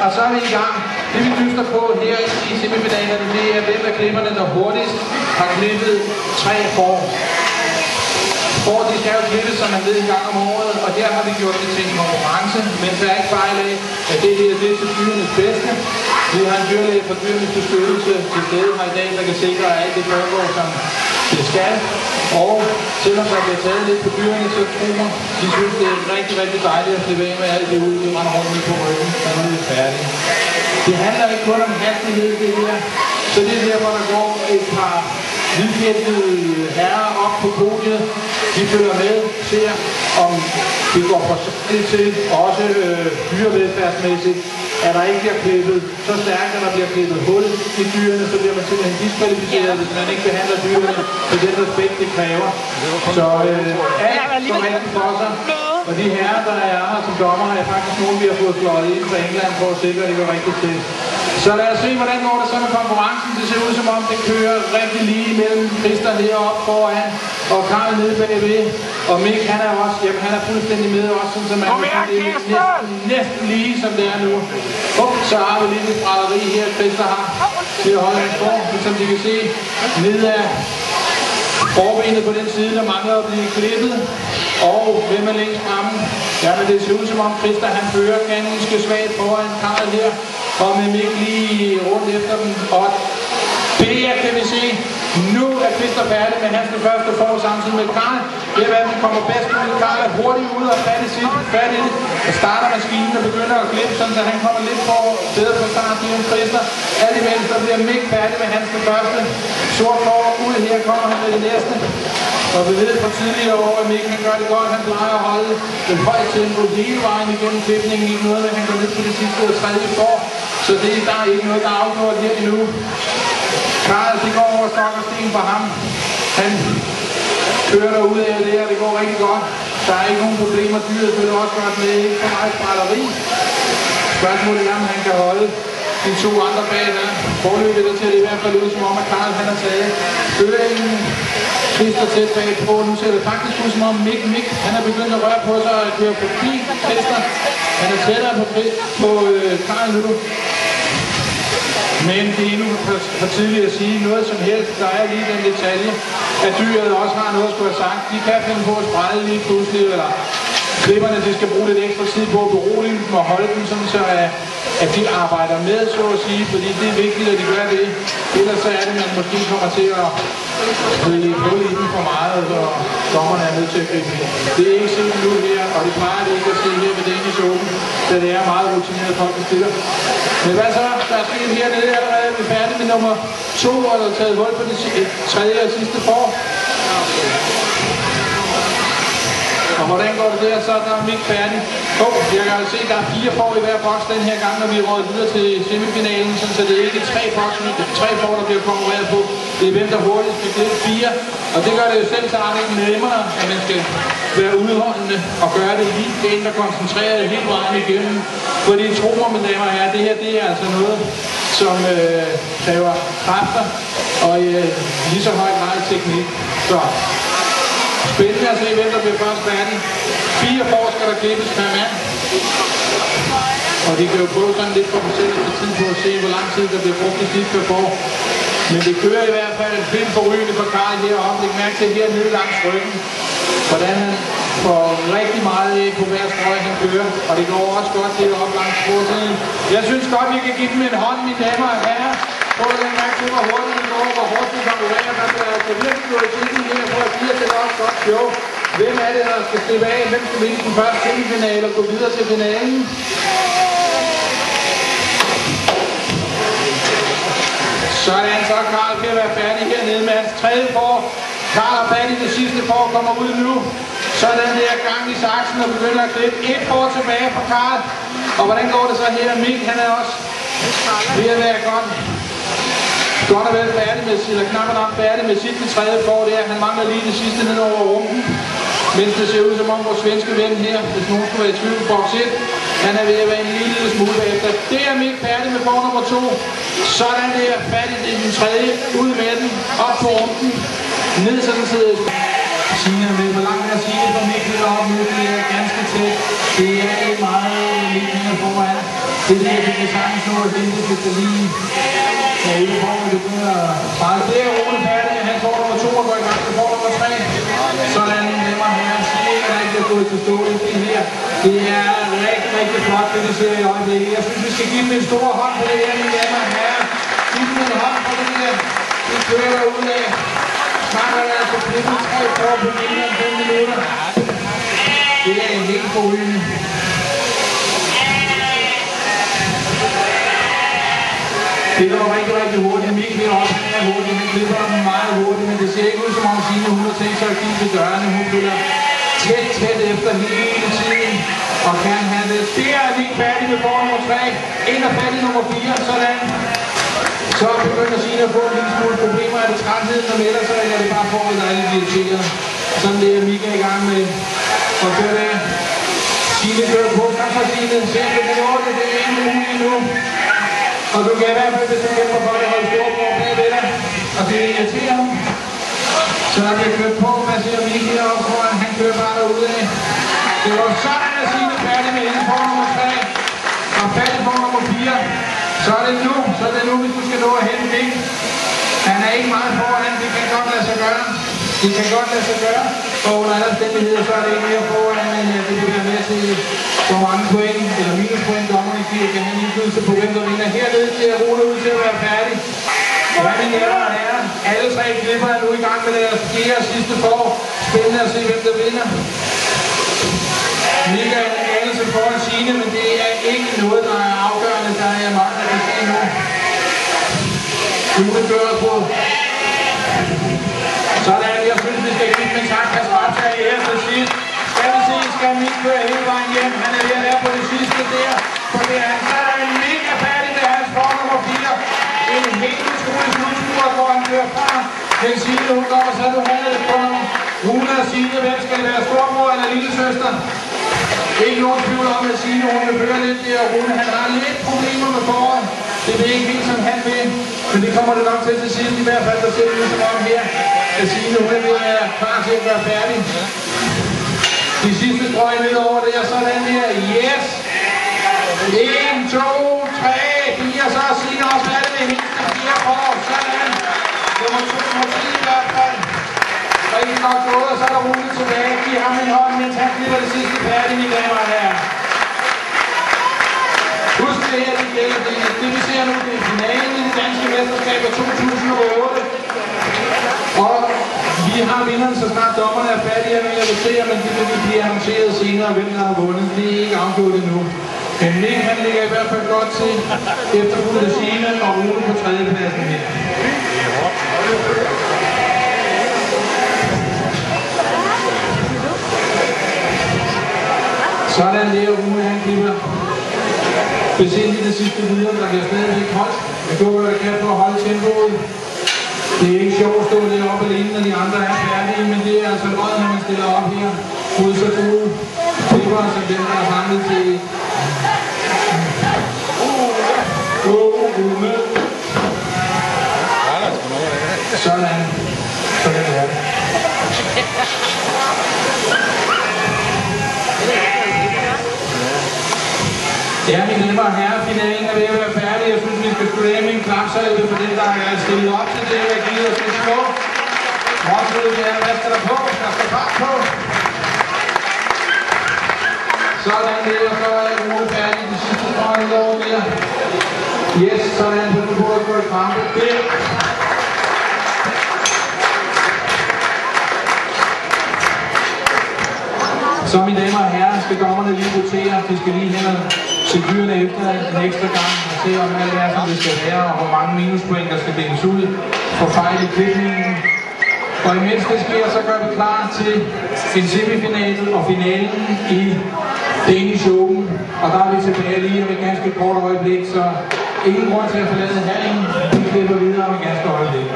Og så er vi i gang. Det vi dyster på her i semifinalerne, det er hvem af klipperne, der hurtigst har klippet 3 får. For de skal jo klippes, som man ved, en gang om året, og her har vi gjort det til en konkurrence, men der er ikke fejl af, at det her det er til dyrenes bedste. Vi har en dyrlæge for dyrenes beskyttelse til stede her i dag, der kan sikre, at alt det foregår, som det skal. Og selvom der bliver taget lidt på dyrene, så tror man, de synes, det er rigtig, rigtig dejligt at slippe af med alt det ud, det render rundt på ryggen, så nu er vi færdige. Det handler ikke kun om hastighed, det her. Så det er der, hvor der går et par hvidkæmpede herrer op på podiet. De følger med, ser om det går forskelligt til, også dyrevelfærdsmæssigt. Er der ikke bliver klippet så stærkt, at der bliver klippet hul i dyrene, så bliver man simpelthen diskvalificeret, hvis man ikke behandler dyrene med den respekt, det kræver. Så alt går rigtig for sig. Og de herrer, der er her som dommer, er faktisk nogen, vi har fået fløjet ind fra England for at sikre, at det går rigtigt til. Så lad os se, hvordan går det så med konkurrencen. Det ser ud som om, det kører rigtig lige mellem Christer heroppe foran og Karl nede bagved. Og Mick, han er også, jamen han er fuldstændig med også, sådan som man næsten lige som det er nu. Så har vi lidt brætteri her, Christer har til at holde hans form, som de kan se ned af forbenet på den side, der mangler at blive klippet. Og hvem er længst fremme? Jamen det ser ud som om Christer han fører ganske svagt foran Karl her. Og med Mick lige rundt efter dem. Og det her kan vi se. Nu er Christer færdig, men han skal første får samtidig med Karl. Det er hvad vi kommer bedst ud. Karl er hurtigt ud og fat i sit. Fat i det. Og starter maskinen og begynder at klippe, sådan så han kommer lidt for bedre på start end Christer. Alt imens der bliver Mick færdig med hans første. Sort for ud her kommer han med det næste. Og vi ved fra tidligere år, at Mick han gør det godt. Han plejer at holde den høje tempo hele vejen igennem klipningen. Ikke noget, men han går ned på det sidste og tredje for. Så det er der ikke noget, der er afgjort her endnu. Karl, det går over stok og sten for ham. Han kører derude af det her, det går rigtig godt. Der er ikke nogen problemer. Dyret følger også godt med, ikke for meget sprætteri. Spørgsmålet er, om han kan holde de 2 andre bag der. Forløbet der til det i hvert fald ud, som om at Karl han har taget føringen. Christer tæt bagpå. Nu ser det faktisk ud som om Mick, han er begyndt at røre på sig og køre forbi Christer. Han er tættere på Karl nu. Men det er endnu for tidligt at sige noget som helst. Der er lige den detalje, at dyret også har noget at skulle have sagt. De kan finde på at sprælle lige pludselig, eller klipperne de skal bruge lidt ekstra tid på at berolige dem og holde dem, sådan så at de arbejder med, så at sige, fordi det er vigtigt, at de gør det. Ellers så er det, at man måske kommer til at blive hul i dem for meget, og dommerne er nødt til at gribe ind. Det er ikke set nu her, og det plejer det ikke at se her ved Danish Open, da det er meget rutineret folk, der stiller. Men hvad så? Der er sket hernede allerede, vi er færdige med nummer 2, og der er taget hul på det 3. og sidste for. Og hvordan går det der? Så er der Mick færdig. Jeg kan altså se, at der er 4 får i hver boks den her gang, når vi er røget videre til semifinalen, så det er ikke 3 får, der bliver konkurreret på. Det er hvem, der hurtigt skal klippe 4. Og det gør det jo selv så ikke nemmere, at man skal være udholdende og gøre det lige igen, der koncentrerer det hele vejen igennem. Fordi tro mig, mine damer og herrer, det her det er altså noget, som kræver kræfter og lige så høj grad teknik. Så spændende at se, hvem der bliver først færdig. 4 får skal der klippes per mand. Og de kan jo prøve sådan lidt for dem selv efter tid på at se, hvor lang tid der bliver brugt i sidste for. Men det kører i hvert fald helt forrygende for Karl heroppe. Læg mærke til hernede langs ryggen, hvordan han får rigtig meget af på hver strøg, han kører. Og det går også godt heroppe langs forsiden. Jeg synes godt, vi kan give dem en hånd, mine damer og herrer. Prøv at lægge mærke til, hvor hurtigt det går, hvor hurtigt det konkurrerer. Der bliver altså virkelig gået til den her, for at give til også godt show. Hvem er det, der skal slippe af? Hvem skal vinde den første semifinale og gå videre til finalen? Sådan, så er Karl til at være færdig hernede med hans 3. får. Karl er færdig, det sidste får kommer ud nu. Sådan der gang i saksen og begynder at klippe. 1 får tilbage fra Karl. Og hvordan går det så her? Mick, han er også ved at være godt og vel færdig med, eller knap og nok færdig med sit 3. får der. Han mangler lige det sidste ned over rumpen. Mens det ser ud som om vores svenske ven her, hvis nogen skulle være i tvivl, box 1, han er ved at være en lille smule bagefter. Det er Mick færdig med for nummer 2. Sådan der, færdig i den 3. Ud med den, op på rumpen, ned så den sidder. Signe med, hvor langt er Signe for Mick op nu, det er ganske tæt. Det er meget lidt mere foran. Det er det, vi kan nå at hente, hvis det lige er ude på, at det begynder at spejle. Det er Rune færdig, han får nummer 2 og går i gang, det får nummer 3. Sådan nemmer her, siger der ikke er gået til stål i det her. Det er rigtig, rigtig flot, det vi ser i øjeblikket. Jeg synes, vi skal give dem en stor hånd på det her, mine damer og herrer. Giv dem en hånd på det her. Vi kører derudad. Snart er der altså klippet 3 år på mindre end 5 minutter. Det er en helt forrygende. Det går rigtig, rigtig hurtigt. Mikkel vil også være hurtigt. Han klipper dem meget hurtigt, men det ser ikke ud som om Signe, hun har tænkt sig at give til dørene. Hun følger tæt efter hele tiden og kan have det. Det er ikke færdig med for nummer 3. Ind og færdig nummer 4. Sådan. Så begynder Signe at få en lille smule problemer. Er det trætheden, der melder sig, eller er det bare forholdet, der er lidt irriteret? Sådan det er Mikkel i gang med at køre det. Signe kører på. Kom så Signe. Se, det er det. Det er ikke muligt nu. Og du kan i hvert fald, hvis du kæmper for det, holde storebror bagved dig. Og det irriterer ham. Så der bliver kørt på. Man ser Mikkel heroppe foran. Han kører bare derudad. Det var sådan, at Signe færdig med inden for nummer 3. Og færdig på nummer 4. Så er det nu, hvis du skal nå at hente Mikkel. Han er ikke meget foran. Det kan godt lade sig gøre. Og under alle omstændigheder, så er det ikke mere foran, men det vil være med til, hvor mange point, eller minuspoint, dommerne giver, kan have indflydelse på hvem der vinder. Hernede ser Rune ud til at være færdig. Ja, mine damer og herrer, alle 3 klipper er nu i gang med deres 4. og sidste for. Spændende at se, hvem der vinder. Mikkel er en anelse foran Signe, men det er ikke noget, der er afgørende. Der er meget, der kan se nu. Rune kører på. Sådan, jeg synes, vi skal give en tak. Pas ret her i efter sidst. Skal vi se, skal Mikkel køre hele vejen hjem. Han er ved at være på det sidste der. For det er han. Så er han mega færdig med hans for nummer 4. En helt utrolig sluttur, hvor han kører fra. Men Signe, hun går, så du havde det på ham. Rune og Signe, hvem skal det være? Stormor eller lille søster? Ikke nogen tvivl om, at Signe, hun vil høre lidt der. Rune, han har lidt problemer med foran. Det er ikke helt, som han vil. Men det kommer det nok til sidst. I hvert fald, der ser det ud som om her. At Signe, hun er ved at være klar til at være færdig. De sidste strøg ned over det, og sådan her. Yes! 1, 2, 3, 4, så er Signe også færdig med hendes 4 år. Sådan. Nummer 2, nummer 10 i hvert fald. Rigtig godt gået, og så er der Rune tilbage. Giv ham en hånd, mens han klipper det sidste færdig, mine damer og herrer. Husk det her, det gælder det vi ser nu, det er finalen i det danske mesterskab af 2008. Og vi har vinderen, så snart dommerne er færdige med at vurdere, men det vil blive annonceret senere, hvem der har vundet. Det er ikke afgjort endnu. Men Mikkel, han ligger i hvert fald godt til efterfulgt af Signe og Rune på 3. pladsen her. Sådan der Rune, han klipper besindigt det sidste videre, der bliver stadigvæk holdt. Jeg går, hvad der kan for at holde tempoet. Det er ikke sjovt at stå deroppe alene, når de andre er færdige, men det er altså løjet, når man stiller op her. Mod så gode klipper, som den, der er samlet til. Sådan. Sådan er det. Ja, mine damer og herrer, finalen er ved at være færdig. Jeg synes, vi skal slutte af med en klapsalve for den, der er stillet op til det, jeg givet os lidt slå. Rådsødet er, hvad skal der på? Der skal fart på. Sådan der, og så er Rune færdig de sidste strøg over der. Yes, sådan på den på at gå i krampe. Der. Så mine damer og herrer, skal dommerne lige votere. De skal lige hen og se dyrene efter en ekstra gang og se, om alt er, som det skal være, og hvor mange minuspoint, der skal dækkes ud for fejl i klipningen. Og imens det sker, så gør vi klar til en semifinale og finalen i Danish Open. Og der er vi tilbage lige om et ganske kort øjeblik, så ingen grund til at forlade hallen. Vi klipper videre om et ganske øjeblik.